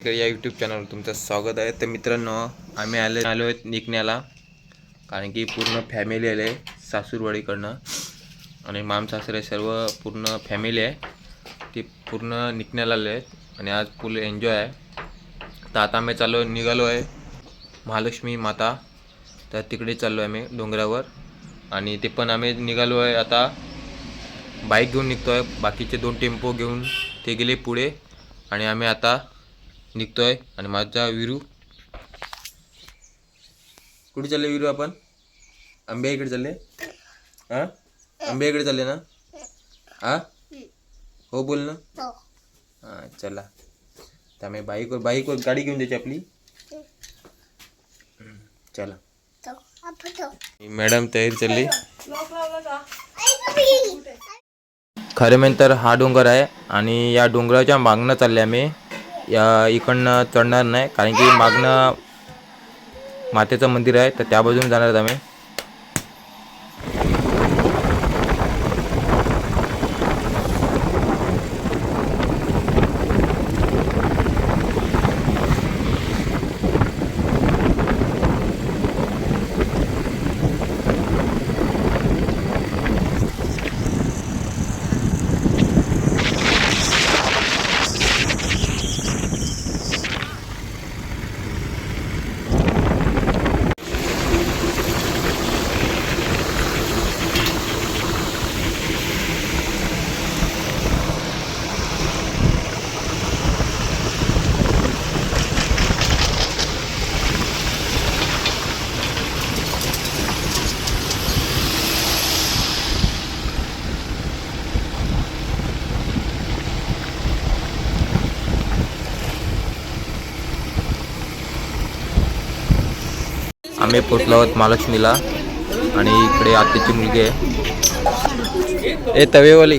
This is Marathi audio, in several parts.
या यूट्यूब चॅनलवर तुमचं स्वागत आहे. तर मित्रांनो, आम्ही आलो आहेत निकण्याला, कारण की पूर्ण फॅमिली आले सासूरवाडीकडनं आणि मामसासरे सर्व पूर्ण फॅमिली आहे ती पूर्ण निकण्याला आले आहेत आणि आज फुल एन्जॉय आहे. तर आता आम्ही निघालो आहे महालक्ष्मी माता, तर तिकडे चाललो आहे आम्ही डोंगरावर. आणि ते पण आम्ही निघालो आहे आता बाईक घेऊन निघतो आहे. बाकीचे 2 टेम्पो घेऊन ते गेले पुढे आणि आम्ही आता निघतोय. आणि माझा विरू कुठे चालले? विरू आपण आंब्याकडे चालले. हां, आंब्याकडे चालले ना? हां, हो बोल ना. हां चला, तर आम्ही बाईकवर गाडी घेऊन द्यायची आपली. चला, मॅडम तयारी चालली. खरं म्हणजे तर हा डोंगर आहे आणि या डोंगराच्या मागणं चालले आम्ही. या इकडनं चढणार नाही, कारण की मागणं मातेचं मंदिर आहे, तर त्या बाजून जाणार आहेत आम्ही. आम्ही पोचलो आहोत महालक्ष्मीला आणि इकडे आत्याची मुलगी आहे. ए तवेवाली,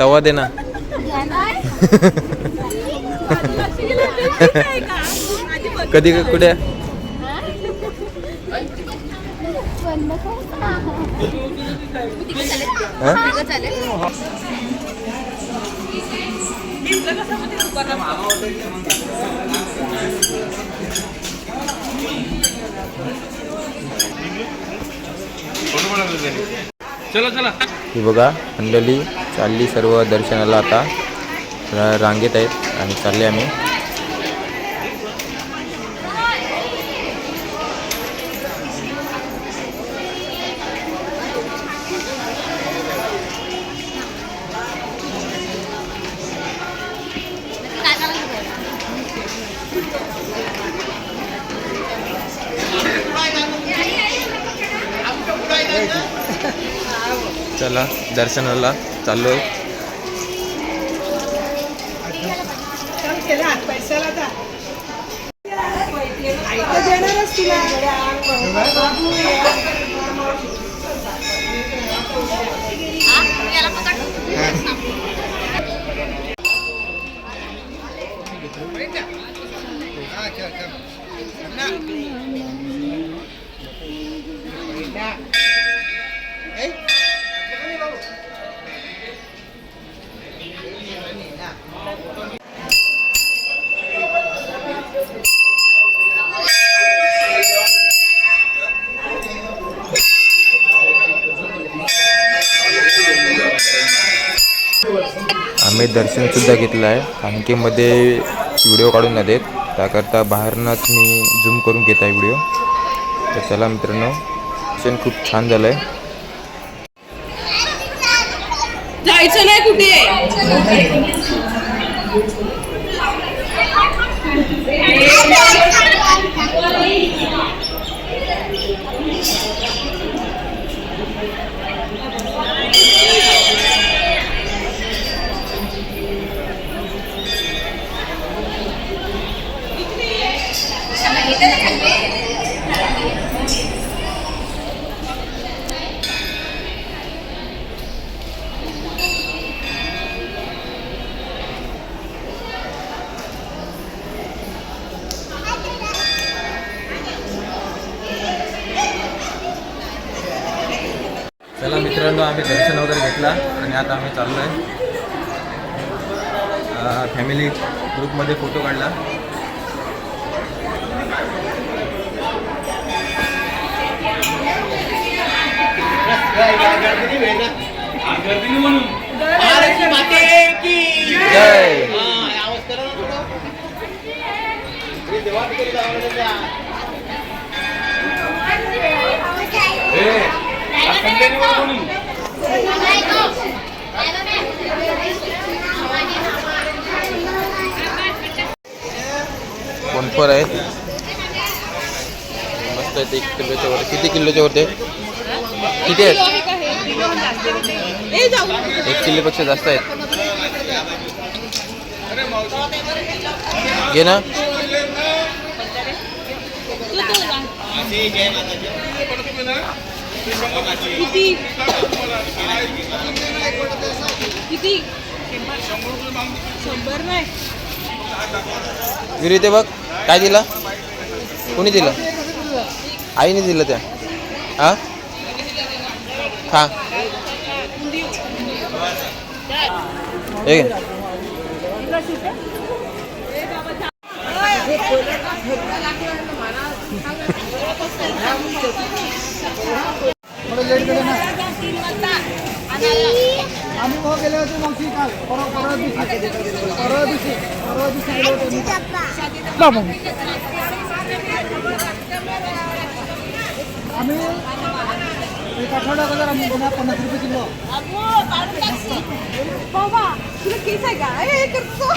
तवा दे ना. कधी कुठे चला चला. ही बघा मंडळी चालली सर्व दर्शनाला, आता रांगेत आहेत आणि चालले आम्ही. चला दर्शनाला चाललो. आम्ही दर्शनसुद्धा घेतलं आहे, कारण की मध्ये व्हिडिओ काढून न देत, त्याकरता बाहेरनंच मी झूम करून घेत आहे व्हिडिओ. तर चला मित्रांनो, दर्शन खूप छान झालं आहे. जायचं नाही कुठे. मित्रांनो आम्ही दर्शन वगैरे घेतला आणि आता आम्ही चाललो आहे फॅमिली ग्रुपमध्ये फोटो काढला. जय. कोणफर आहेत मस्त आहेत. 1 किलोच्या वर. किती किलोच्या वरती किती आहेत? 1 किलोपेक्षा जास्त आहेत. घे ना. किती किती 100 नाही. विरी ते बघ काय दिला. कोणी दिलं? आईने दिलं त्या. हा खा. हे आम्ही भाऊ गेले होते मग काल परवा दिवशी आम्ही एक आठवडा अगोदर आम्ही 50 रुपये किलो. बाबा तुला केस आहे का? हे करतो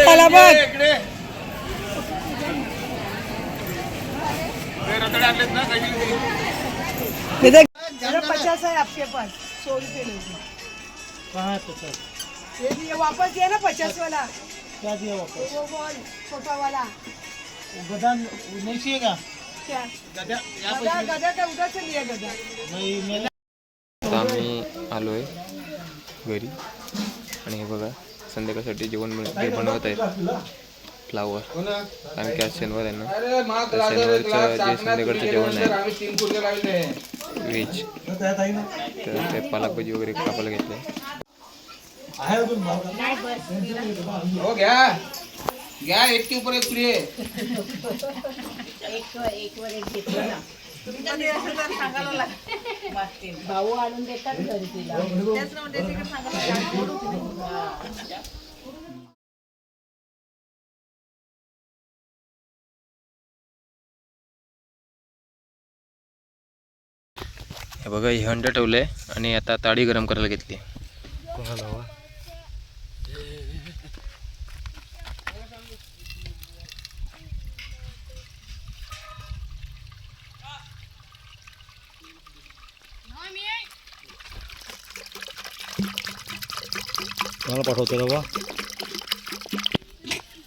त्याला बघ जरा 50 है आपके पास 100 रुपये लोगे. कहाँ है 50? ये दिए वापस दिया ना 50 वाला. क्या दिया वापस? वो बॉल छोटा वाला. गदा नहीं चाहिएगा क्या गदा गदा गदा का उधर से लिया गदा. नहीं मेला. आता आम्ही आलो आहे घरी आणि हे बघा संध्याकाळसाठी जेवण ते बनवत आहेत फ्लावर. कारण की आज शनिवार आहे ना तर शनिवारचं जे संध्याकाळचं जेवण आहे व्हेज तर ते पालक भाजी वगैरे कापायला घेतले. हो घ्या घ्या. एक के ऊपर एक फ्री आहे. भाऊ आणून देतात घरी तिला. त्याच ना म्हणते तिकडे सांगायला. हे बघा हे हंड ठेवलं आहे आणि आता ताडी गरम करायला घेतली. मला पाठवतो बाबा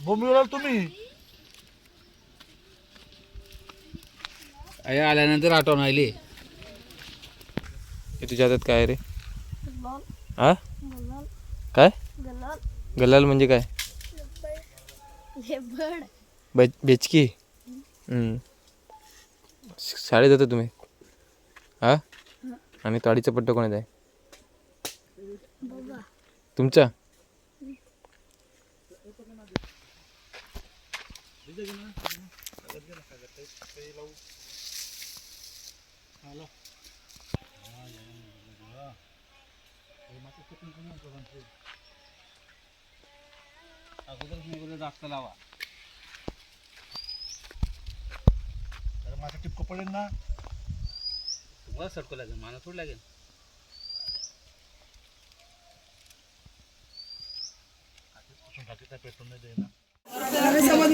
बोंबीला तुम्ही आल्यानंतर आठवण आली. हे तुझ्या हातात काय रे? हा काय गलाल म्हणजे काय? बेचकी. शाळेत जातो तुम्ही हा आणि ताडीचा पट्टा कोणाचा आहे तुमचा? जास्त लावा माझा टिपको पडेल ना. तुम्हाला सटको लागेल मला थोडं लागेल.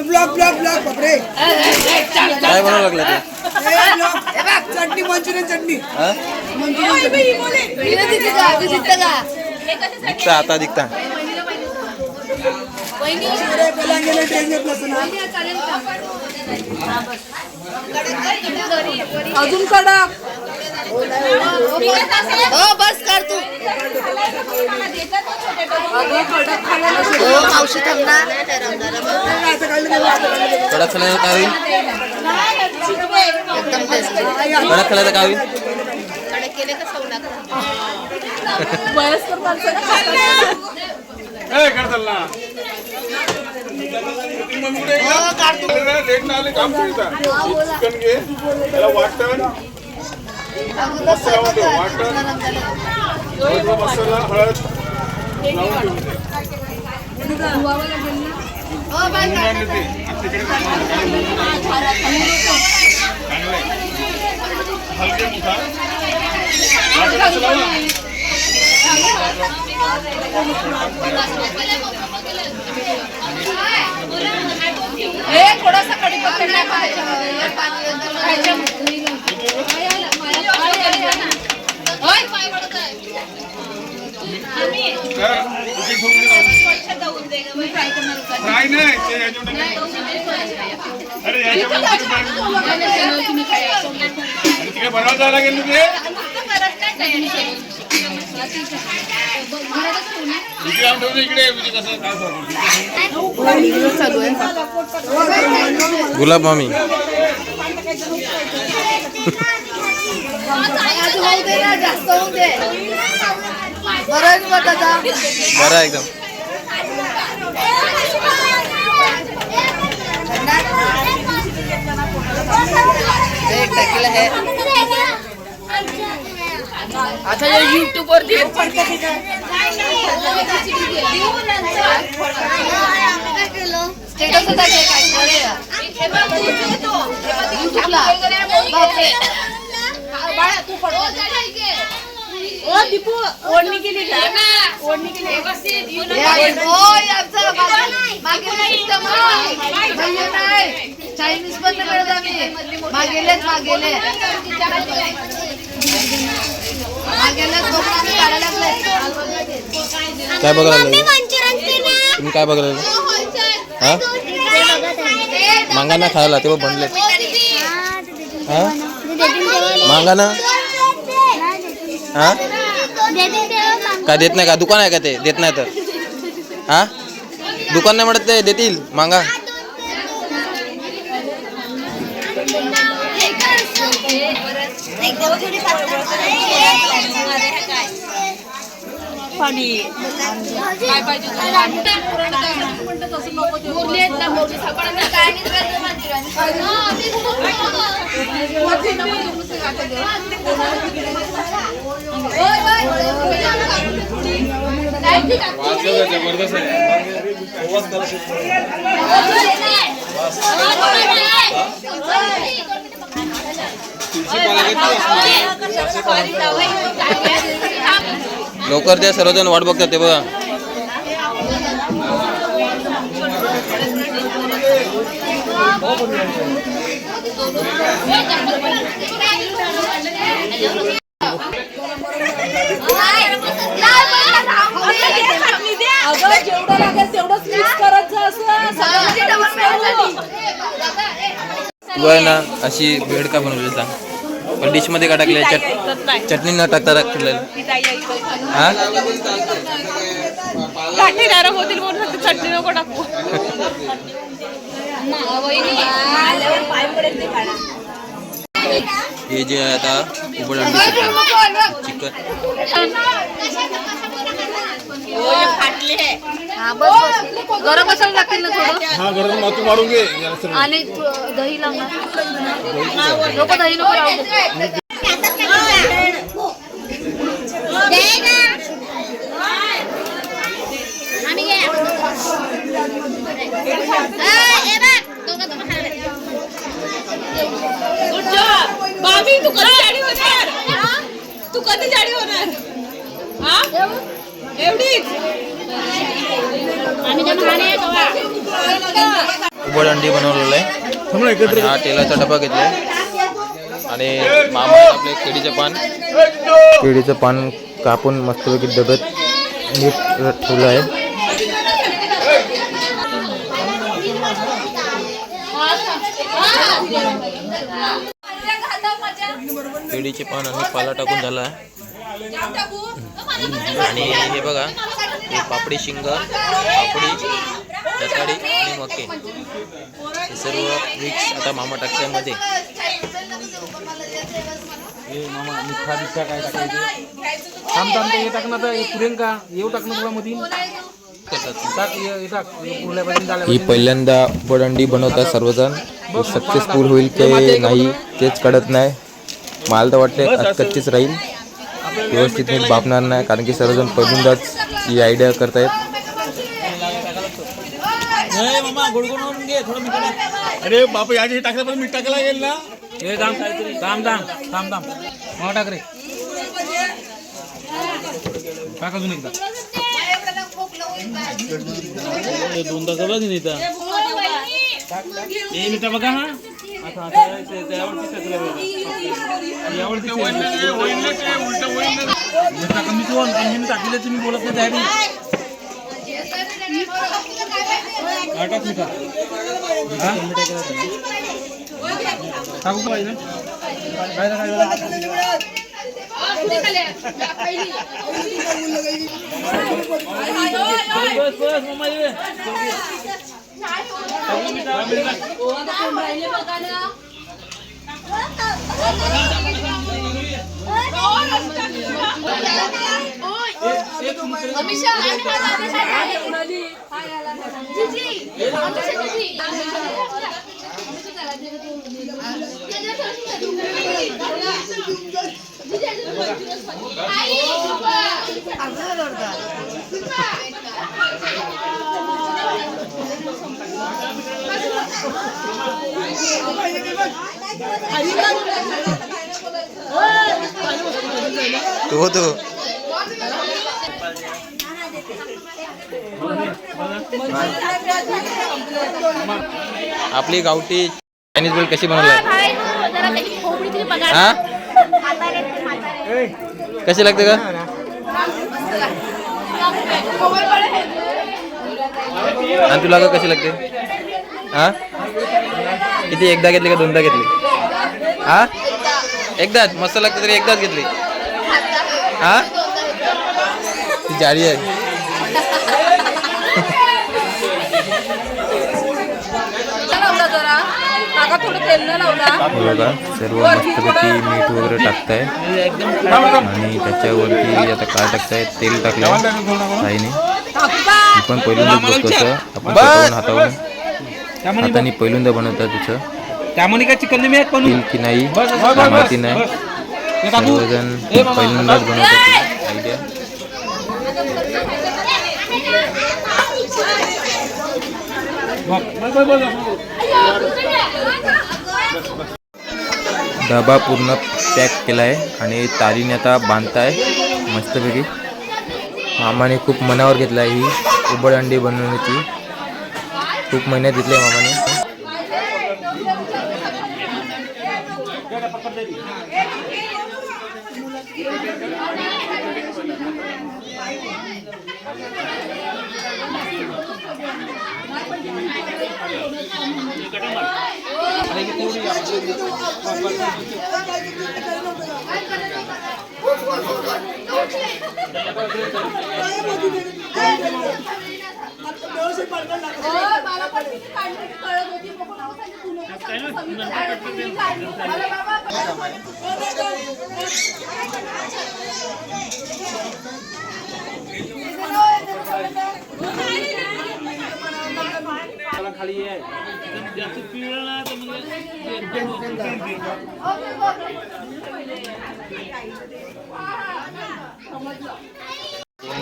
ब्लॉक ब्लॉक ब्लॉक बापरे. काय बनवावं लागलं ते? चटणी मंचुरियन चटणी. दिखता आता दिखता. अजून कडक. बस कर तू मावशी थांबणार कडक खाण्याला काय होईल? एकदम टेस्ट कडक खाल्ला तर काय होईल? वयस्कर माणसाला मसाला हळद थोडासा कढीपत्ता फ्राय नाही ते अरे तिकडे बनवायला जायला गेलो ते इकडे आम ठेवतो इकडे म्हणजे कसं काय चालू आहे गुलाब मामी होऊ दे ना जास्त होऊ दे बरं आहे बघ दादा बरं आहे एकदम टाकलं आहे आता YouTube वर स्टेटस ओढणी केली ओढणी केली चायनीज पण नाही मिळत आम्ही मागेलेच मागेलेच लोकांनी काढायला लागले काय बघायला लागले? तुम्ही काय बघायला लागले? हा मांगा ना खायला तेव्हा बनले हा मांगा ना हा काय देत नाही का दुकान आहे का ते देत नाही तर हा दुकान नाही म्हणत ते देतील मांगा पाणी काय पाहिजे जबरदस्त आहे लवकर त्या सर्वजण वाट बघतात ते बघा अगं जेवढं लागेल तेवढंच मिक्स करत जा असं आहे ना अशी भेड का बनवली सांग पण डिश मध्ये का टाकले चटणी न टाकता टाकलेलं हा गाठी नरम होतील म्हणून फक्त चटणी नको टाकू हे जे आहे आता उबड अंडी चिकन गरम मसाला टाकेल ना थोडं हा गरम मातू मारून घे आणि दही लावणार नको दही नको लावू बाबी तू कधी जाडी होणार तू कधी जाडी होणार हा एवढीच उबड अंडी बनवलेलं आहे आणि हा तेलाचा डबा घेतलाय आणि मामा आपले केळीचं पान कापून मस्तपैकी डब्यात नीट ठेवलं आहे केळीचे पान आणि पाला टाकून झाला आहे आणि हे बघा हे पापडी शिंग पापडी रताळी आणि मके हे सर्व मिक्स आता मामा टाकल्यामध्ये हे मामा मिठा बिठा काय टाकायचे थांब थांब हे टाक ना तर पुरेन का येऊ टाक ना तुला मध्ये टाक हे टाक पुरल्यापासून झाल्या ही पहिल्यांदा उबडंडी बनवतात सर्वजण. सक्सेसफुल होईल की नाही तेच कळत नाही. मला तर वाटते कच्चीच राहील, व्यवस्थित नीट बापणार नाही, कारण की सर्वजण पहिल्यांदाच ही आयडिया करतायत. अरे बाप याचे टाकलं पण मीठ टाकायला लागेल ना. हे थांब थांब थांब थांब थांब मग टाक रे टाक अजून एकदा दोनदा सगळं नाही इथं हे मिठा बघा हा कमी टाकले तुम्ही बोलत नाही त्यासाठी टाक मिठा टाकू का पाहिजे काय बस बस मम्मा ये तो आपली गावठी चायनीज भेळ कशी बनवलाय? हा कशी लागते का? आणि तुला का कशी लागते? हा किती एकदा घेतली का दोनदा घेतली? हा एकदाच मस्त लागते तरी एकदाच घेतली. हा ती जाडी आहे. बघा सर्व मस्तपैकी मीठ वगैरे टाकताय आणि त्याच्यावरती आता काय टाकताय तेल टाकलंय साईने. मी पण पहिल्यांदाच बघतो असं आपण हाताने पहिल्यांदा बनवतात तिचं त्यामुळे काय चिकन मी तेल की नाही माहिती नाही. सर्वजण पहिल्यांदाच बनवतात आयडिया. डबा पूर्ण पॅक केला आहे आणि तारीने आता बांधताय मस्तपैकी. मामाने खूप मनावर घेतला आहे ही उबडंडी बनवण्याची. खूप मेहनत घेतली आहे मामाने.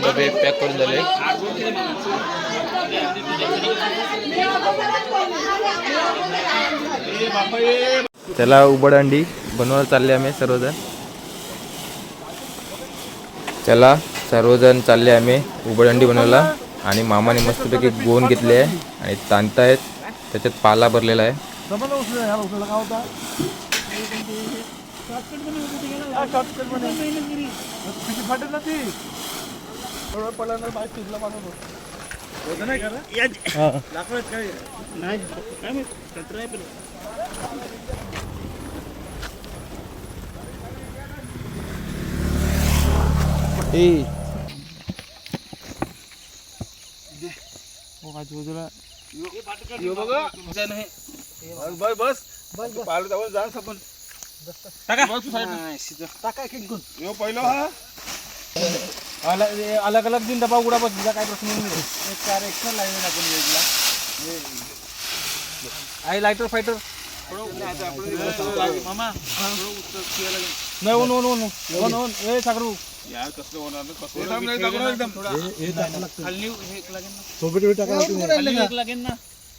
डबे पॅक करून झाले. चला उबडंडी बनवायला चालले आम्ही सर्वजण. चला सर्वजण चालले आम्ही उबडंडी बनवायला आणि मामाने मस्तपैकी गोन घेतले आहे आणि ताणतायत. त्याच्यात पाला भरलेला आहे. बस बस बस पाल जाऊन जा आपण अलग अलग दिन डबा उघडा बस काय प्रश्न नाही. चार एक्स्ट्रा लाईन आपण वेगळा आहे लायटर फायटर नाही ओन ए सागरू सोबत टाका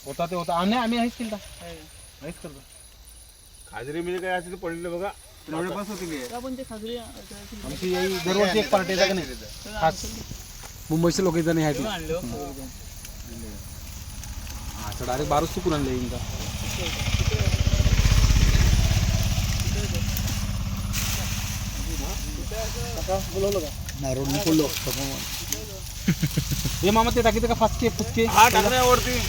होता ते होता आम्ही आहेच केलं आहेच करतो. खाजरी म्हणजे काय असेल पडलेलं बघा आमची दरवर्षी एक पार्टी येतात का नाही खास मुंबईचे लोक येतात नाही आहेत अच्छा डायरेक्ट बारूच चुकून आणले इंदा हे मामा ते टाकीते का फासके फुसके टाकण्यावरती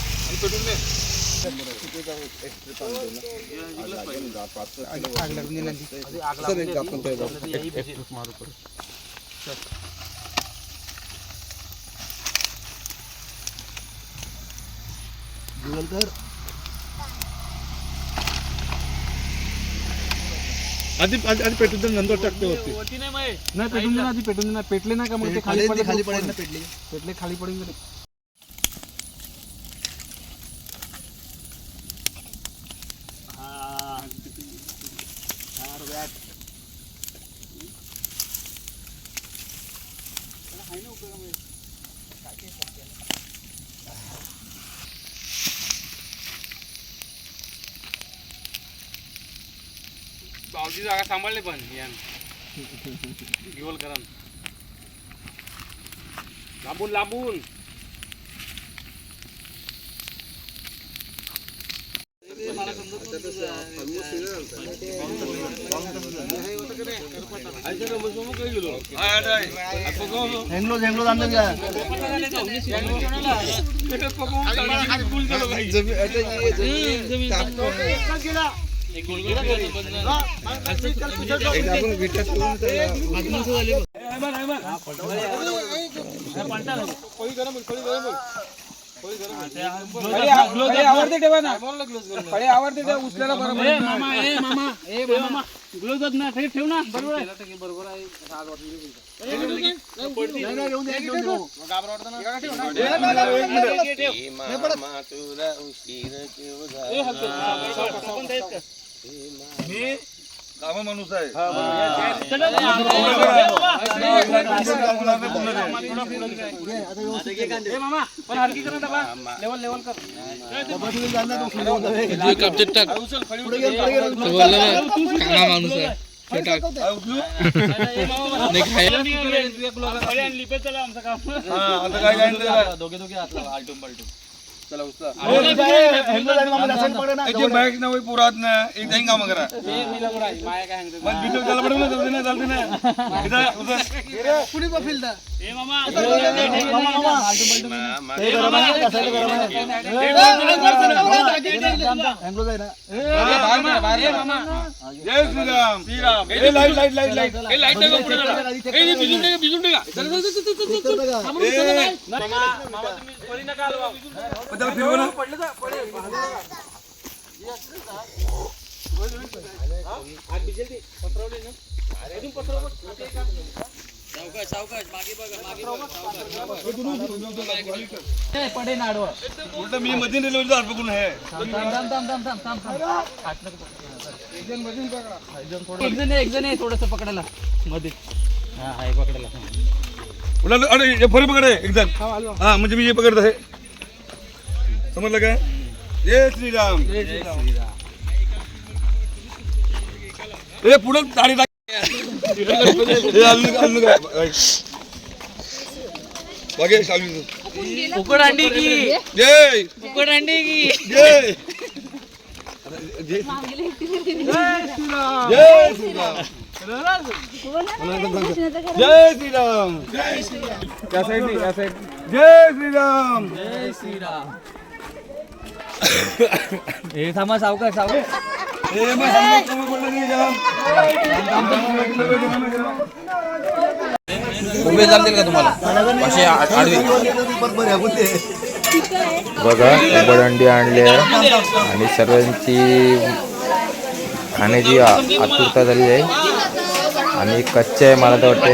आधी पेटून तर नंतर टाकते वरती नाही पेटून दे ना आधी पेटून दे ना पेटले नाही का मग ते खाली पडेल पेटले खाली पडेल का ते? पावची जागा सांभाळले पण घेवल करा लांबून लांबून आवडते ठेवा ना खडे आवडते ठेवा उचलायला बरोबर मामा ग्लोव्ह ना ठेव ना बरोबर आहे बरोबर आहे कामा माणूस आहे पण हरकी कर ना लेवल लेवल कर दोघे दोघे हात लावा आलटून पलटून बाईक ना पुरात ना एक टाइम काम करा माया काय सांगतो जय श्रीराम पडे ना आडवा उलट मी मध्ये रेल्वेचा हात पकडून आहे एक जण आहे थोडस पकडायला मध्ये हा हा पकडायला उलट अरे हे फरी पकड आहे एकदम हा म्हणजे मी हे पकडत आहे समजलं का जय श्रीराम पुढे दाढी उकड अंडी की जय उकड अंडी की जय जय श्रीराम जय श्रीराम त्या साईड त्या साईड जय श्रीराम जय श्रीराम हे थांबा सावकाश सावकाश हे मग समोर बोललं नाही का उभे चालतील का तुम्हाला असे आडवी बघा उबड अंडी आणले आणि सर्वांची खाण्याची आतुरता झालेली आहे आणि कच्चे आहे मला तर वाटते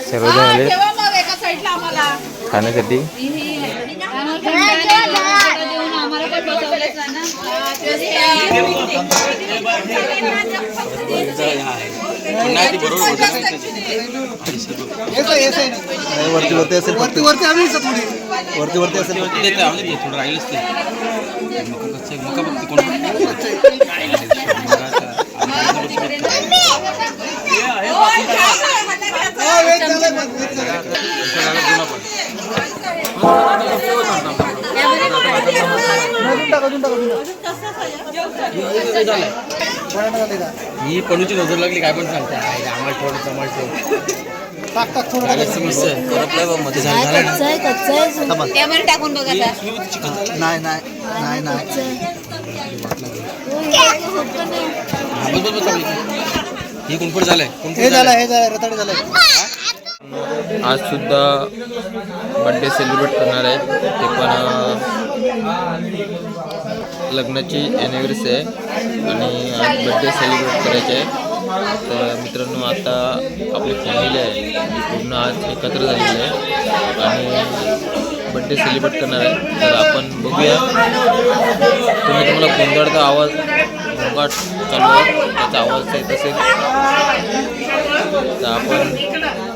सर्वजण आले ठेवा मग एका साईडला आम्हाला खाण्यासाठी. आम्हाला पण बसवलंच ना. वरती वरती असेल वरती वरती आम्ही थोडी वरती वरती असेल थोडं राहीलच ते मका बघते कोण ही पणूची नजर लागली काय पण सांगते आम्हाला ठेवलं आम्हाला ठेव टाक टाक थोडं मध्ये झालं त्यावर टाकून बघा आता. नाही नाही नाही नाही ही कुणपट झालंय हे झालं रताळे झालंय. आज सुद्धा बड्डे सेलिब्रेट करणार आहेत ते पण लग्नाची ॲनिव्हर्सरी आहे आणि आज बड्डे सेलिब्रेट करायचे आहे. तर मित्रांनो आता आपली फॅमिली आहे ती पूर्ण आज एकत्र झालेली आहे आणि बड्डे सेलिब्रेट करणार आहे. तर आपण बघूया. तुम्हाला गोंधळाचा आवाज गोंगाट चालू आहे त्याचा आवाज येत असेल तर आपण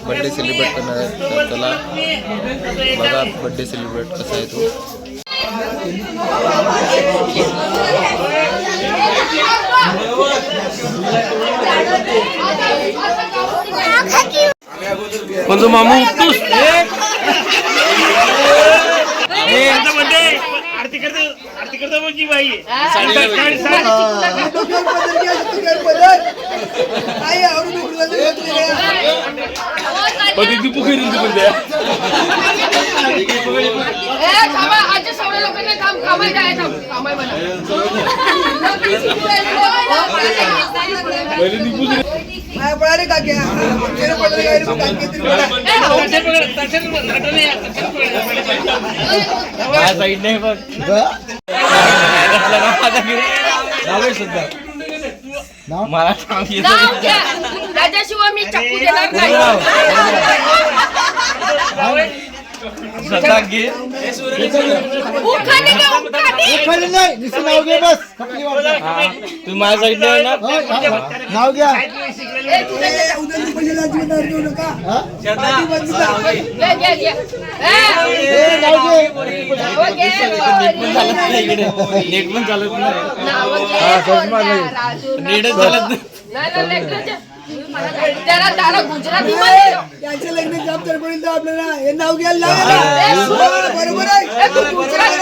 बड्डे सेलिब्रेट करणार आहे. तर चला बघा बड्डे सेलिब्रेट कसा आहे तो. म्हणजे मामू उपटूस मला त्याच्याशिवाय मी चाकू देणार नाही. उखाणे घे, उखाणे. नाही नुसतं नाव घे बस खपली वाटलं. तू माझ्या साईडला आहे ना नाव घ्या घे, घे, घे. नावं घे, नेट पण चालत नाही नावं घे. राजू, नेटच चालत नाही. नाही, लेकराच्या. त्याला त्याला गुजराती मध्ये त्याचं लग्न जबाबदार पडेल तर आपल्याला हे नाव घ्यायला बरोबर आहे. तू गुजराती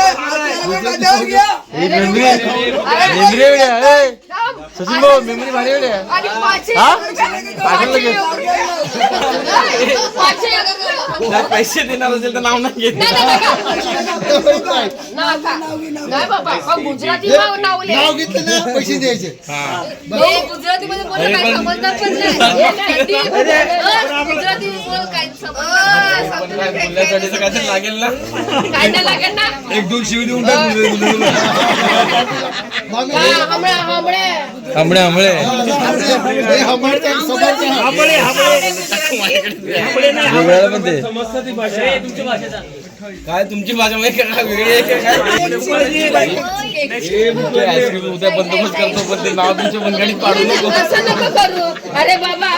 सचिन भाऊ मेमरी भारी आणि पाचशे पैसे देणार असेल तर नाव नाही घेत. नाही बाबा गुजराती नाव लिहा. नाव घेतलं ना पैसे द्यायचे. गुजराती मध्ये बोल काय समजणार पण नाही. गुजराती बोल काय समजणार काहीतरी लागेल ना काय नाही लागेल ना. एक दोन शिवी देऊन टाक. आंबळे आंबळे वेगळ्या पण ते काय तुमची भाषा मध्ये काय वेगळी आहे काय आईस्क्रीम उद्या बंदोबस्त करतो पण ते नाव तुमच्या बंगालीत पाडू नको. असं नको करू. अरे बाबा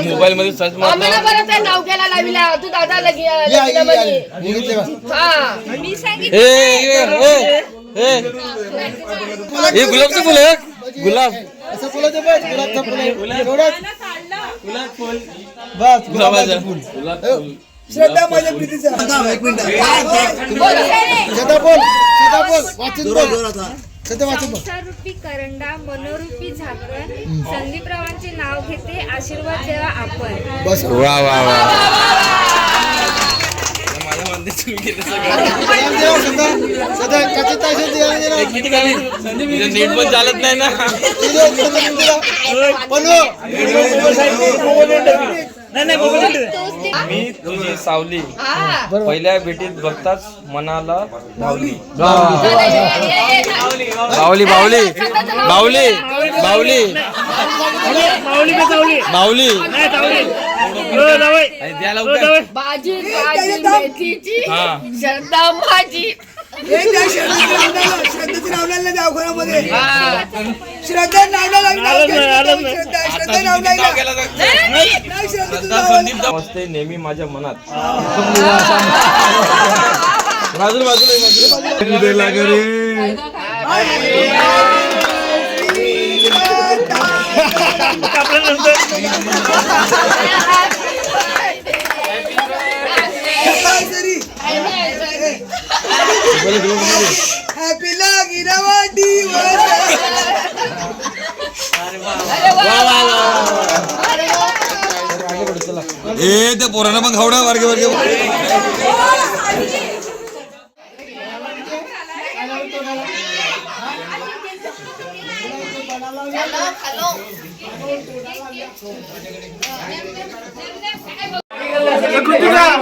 मोबाईल मध्ये सर्च मार. आम्हाला बरं ते नाव घ्यायला लाविला तू दादाला घे. हा मी सांगितलं हे गुलाबचं फुल आहे गुलाब असं बोलायचं बस गुलाबचं फुल आहे. एवढंच बस गुलाबाचं फुल. श्रद्धा माझ्या प्रीतीचा एक मिनिट श्रद्धा बोल वाचून बोल श्रद्धा वाचून बोल. रूपी करंडा मनोरूपी झाकण संदीपरावांचे नाव घेते आशीर्वाद द्यावा आपण. बस वा वा वा नेट पण चालत नाही ना. मी तुझी सावली पहिल्या भेटीत बघताच मनाला धावली. बावली बावली बावली बावली बावली भाजी मेथीची श्रद्धा माझी. श्रद्धाची नावला दवाखान्यामध्ये श्रद्धा नावला असते नेहमी माझ्या मनात. हॅपी लागिरावाडी ए त्या पोरांना पण खावडा वारगे वारगे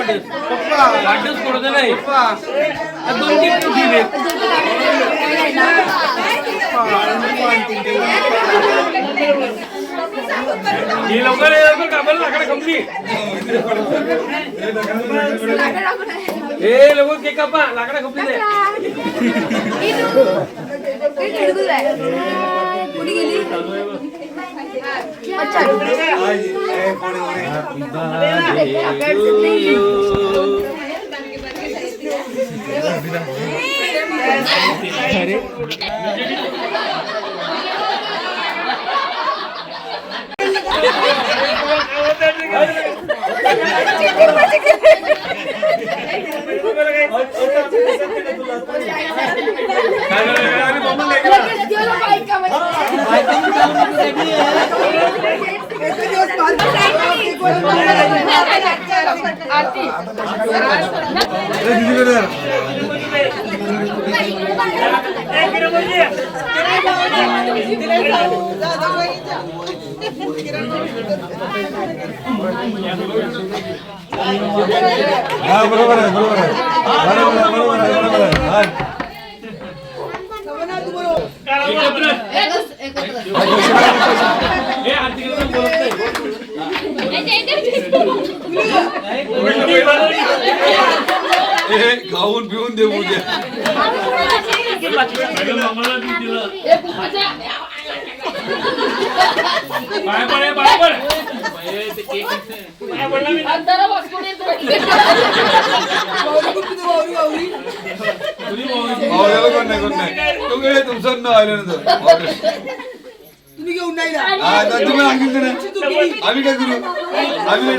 वाढदिवस पडू दे नाही. दोन गिफ्ट दिले. ही लवकर कामाला लाकडं कंपनी. हे लवकर केक कापा लाकडं कंपनी दे. कुणी गेली हा बरोबर आहे बरोबर आहे बरोबर आहे बरोबर आहे. खाऊन पिऊन देऊ द्या. कोण नाही तुम्ही तुमचं न आल्यानंतर तुम्ही घेऊन नाही ना. तुम्ही सांगितलं ना आम्ही काय करू आम्ही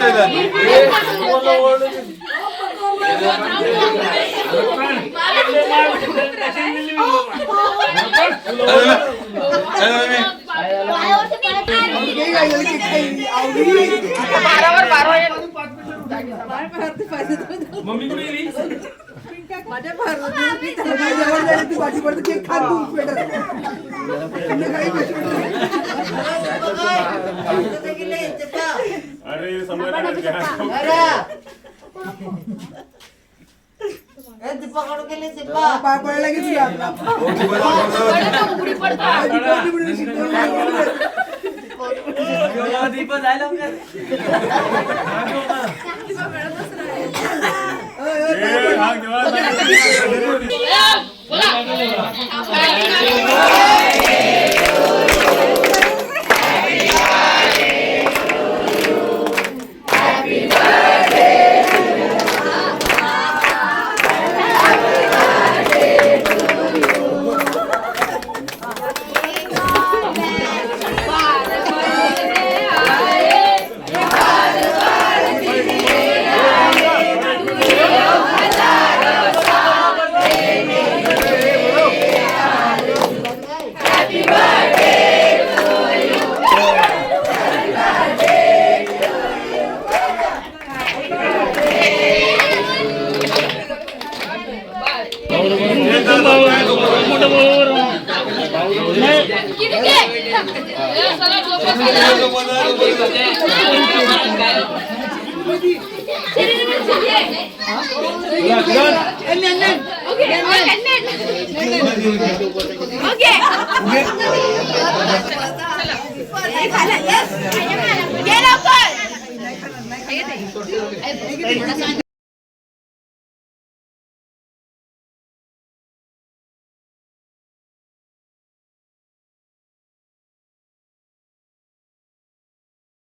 मम्मी कुठे गेली. माझ्या भाजी पडतो केक खात तू पेटर पाय पडायला गेली ओके